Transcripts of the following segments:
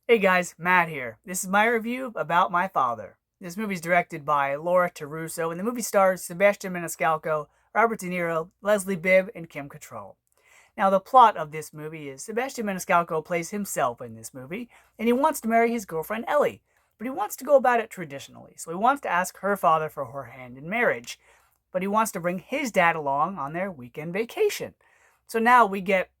Hey guys, Matt here. This is my review about My Father. This movie is directed by Laura Taruso, and the movie stars Sebastian Maniscalco, Robert De Niro, Leslie Bibb, and Kim Cattrall. Now, the plot of this movie is Sebastian Maniscalco plays himself in this movie, and he wants to marry his girlfriend Ellie, but he wants to go about it traditionally. So he wants to ask her father for her hand in marriage, but he wants to bring his dad along on their weekend vacation. So now we get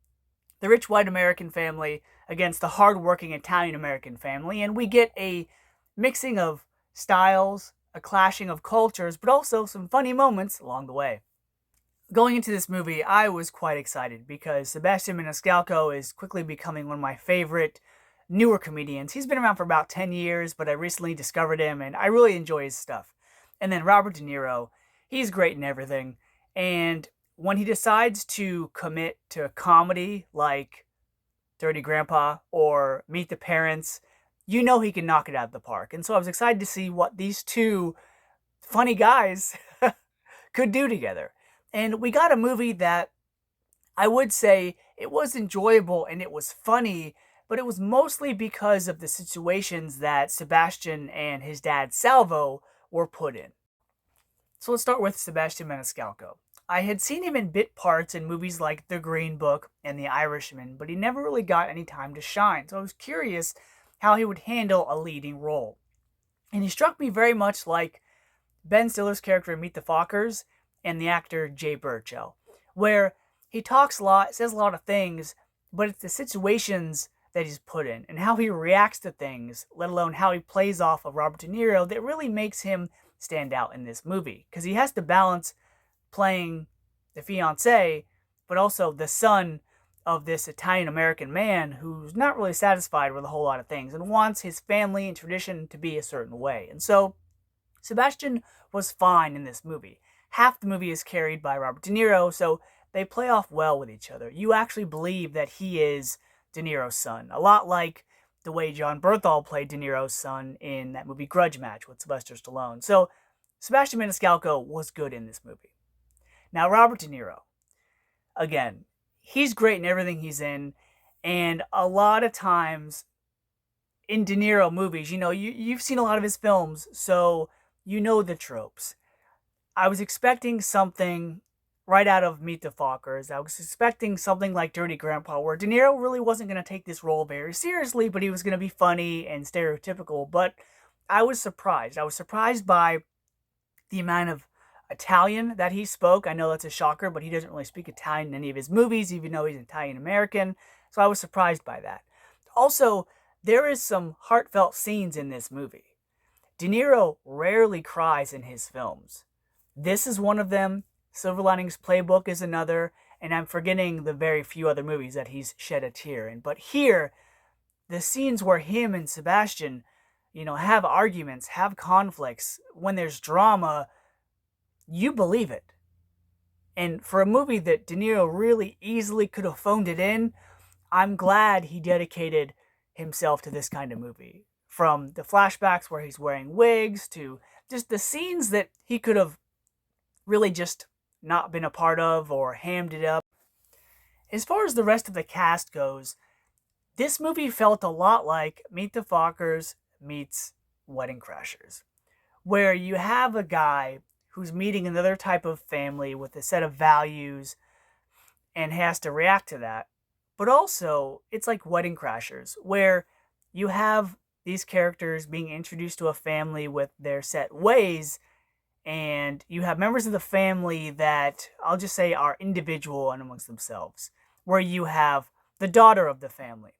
the rich white American family against the hardworking Italian American family, and we get a mixing of styles, a clashing of cultures, but also some funny moments along the way. Going into this movie, I was quite excited because Sebastian Maniscalco is quickly becoming one of my favorite newer comedians. He's been around for about 10 years, but I recently discovered him and I really enjoy his stuff. And then Robert De Niro, he's great in everything. And when he decides to commit to a comedy like Dirty Grandpa or Meet the Parents, you know he can knock it out of the park. And so I was excited to see what these two funny guys could do together. And we got a movie that I would say it was enjoyable and it was funny, but it was mostly because of the situations that Sebastian and his dad Salvo were put in. So let's start with Sebastian Maniscalco. I had seen him in bit parts in movies like The Green Book and The Irishman, but he never really got any time to shine. So I was curious how he would handle a leading role. And he struck me very much like Ben Stiller's character in Meet the Fockers and the actor Jay Burchell, where he talks a lot, says a lot of things, but it's the situations that he's put in and how he reacts to things, let alone how he plays off of Robert De Niro, that really makes him stand out in this movie. Because he has to balance playing the fiance, but also the son of this Italian American man who's not really satisfied with a whole lot of things and wants his family and tradition to be a certain way. And so Sebastian was fine in this movie. Half the movie is carried by Robert De Niro, so they play off well with each other. You actually believe that he is De Niro's son, a lot like the way John Berthal played De Niro's son in that movie Grudge Match with Sylvester Stallone. So Sebastian Maniscalco was good in this movie. Now, Robert De Niro, again, he's great in everything he's in, and a lot of times in De Niro movies, you've seen a lot of his films, so you know the tropes. I was expecting something right out of Meet the Fockers. I was expecting something like Dirty Grandpa, where De Niro really wasn't going to take this role very seriously, but he was going to be funny and stereotypical. But I was surprised. I was surprised by the amount of Italian that he spoke. I know that's a shocker, but he doesn't really speak Italian in any of his movies, even though he's Italian American. So I was surprised by that. Also, there is some heartfelt scenes in this movie. De Niro rarely cries in his films. This is one of them. Silver Linings Playbook is another, and I'm forgetting the very few other movies that he's shed a tear in. But here, the scenes where him and Sebastian, have arguments, have conflicts, when there's drama, you believe it. And for a movie that De Niro really easily could have phoned it in, I'm glad he dedicated himself to this kind of movie. From the flashbacks where he's wearing wigs to just the scenes that he could have really just not been a part of or hammed it up. As far as the rest of the cast goes, this movie felt a lot like Meet the Fockers meets Wedding Crashers, where you have a guy who's meeting another type of family with a set of values and has to react to that. But also, it's like Wedding Crashers, where you have these characters being introduced to a family with their set ways, and you have members of the family that I'll just say are individual and amongst themselves, where you have the daughter of the family,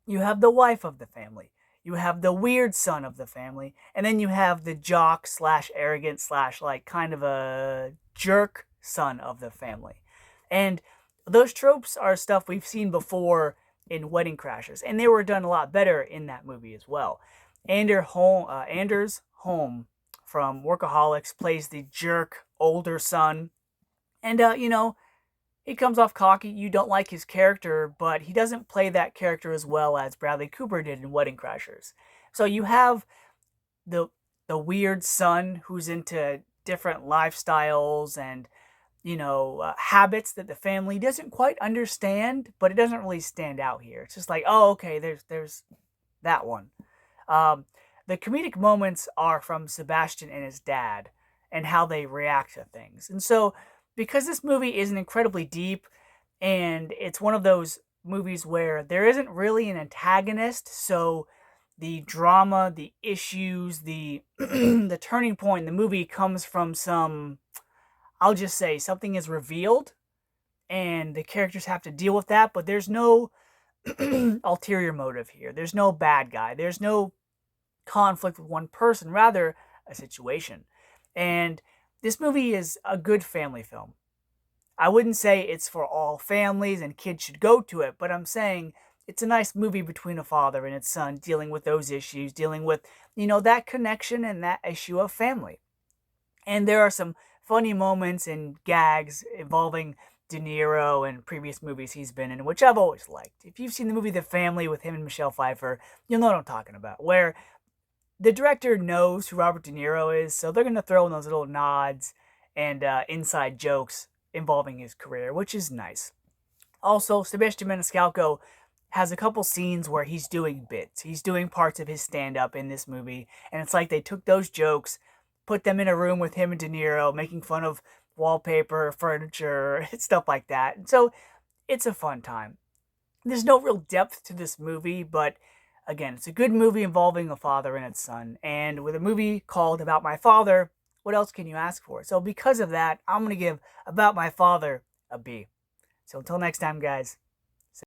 you have the wife of the family, you have the weird son of the family, and then you have the jock slash arrogant slash like kind of a jerk son of the family. And those tropes are stuff we've seen before in Wedding Crashers, and they were done a lot better in that movie as well. Anders Holm from Workaholics plays the jerk older son, and he comes off cocky. You don't like his character, but he doesn't play that character as well as Bradley Cooper did in Wedding Crashers. So you have the weird son who's into different lifestyles and habits that the family doesn't quite understand, but it doesn't really stand out here. It's just like, oh, okay, there's That one. Um, the comedic moments are from Sebastian and his dad and how they react to things. And so, because this movie isn't incredibly deep and it's one of those movies where there isn't really an antagonist, so the drama, the issues, the the turning point in the movie comes from some, I'll just say something is revealed and the characters have to deal with that, but there's no ulterior motive here. There's no bad guy. There's no conflict with one person, rather a situation. And this movie is a good family film. I wouldn't say it's for all families and kids should go to it, but I'm saying it's a nice movie between a father and his son dealing with those issues, dealing with, that connection and that issue of family. And there are some funny moments and gags involving De Niro and previous movies he's been in, which I've always liked. If you've seen the movie The Family with him and Michelle Pfeiffer, you'll know what I'm talking about, where the director knows who Robert De Niro is, so they're going to throw in those little nods and inside jokes involving his career, which is nice. Also, Sebastian Maniscalco has a couple scenes where he's doing bits. He's doing parts of his stand-up in this movie, and it's like they took those jokes, put them in a room with him and De Niro, making fun of wallpaper, furniture, stuff like that. And so it's a fun time. There's no real depth to this movie, but again, it's a good movie involving a father and its son. And with a movie called About My Father, what else can you ask for? So because of that, I'm going to give About My Father a B. So until next time, guys.